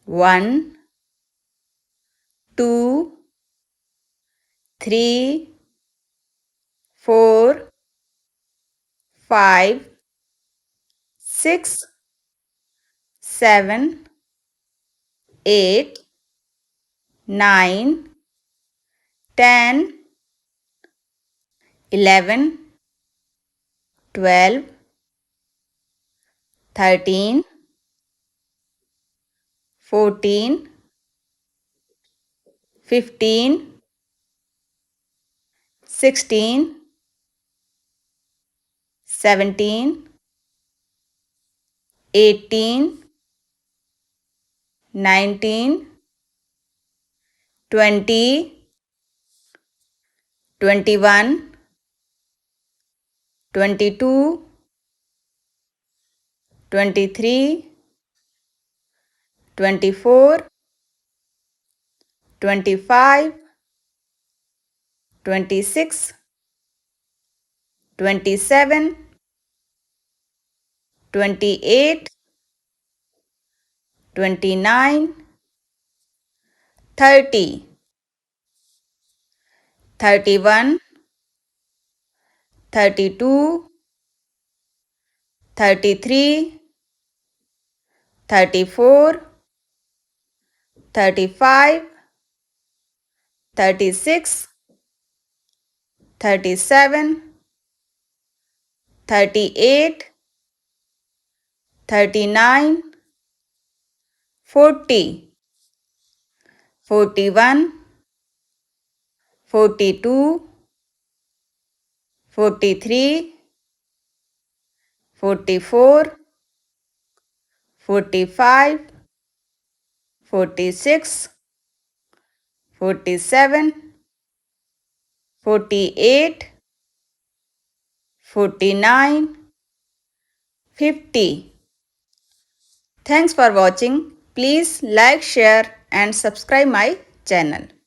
1 2 3 4 5 6 7 8 9 10 11 12 13 14 15 16 17 18 19 20 21 22 23 24 25 26 27 28 29 30 31 32 33 34 35 36 37 38 39 40 41 42 43 44 45 46 47 48 49 50. Thanks for watching. Please like, share and subscribe my channel.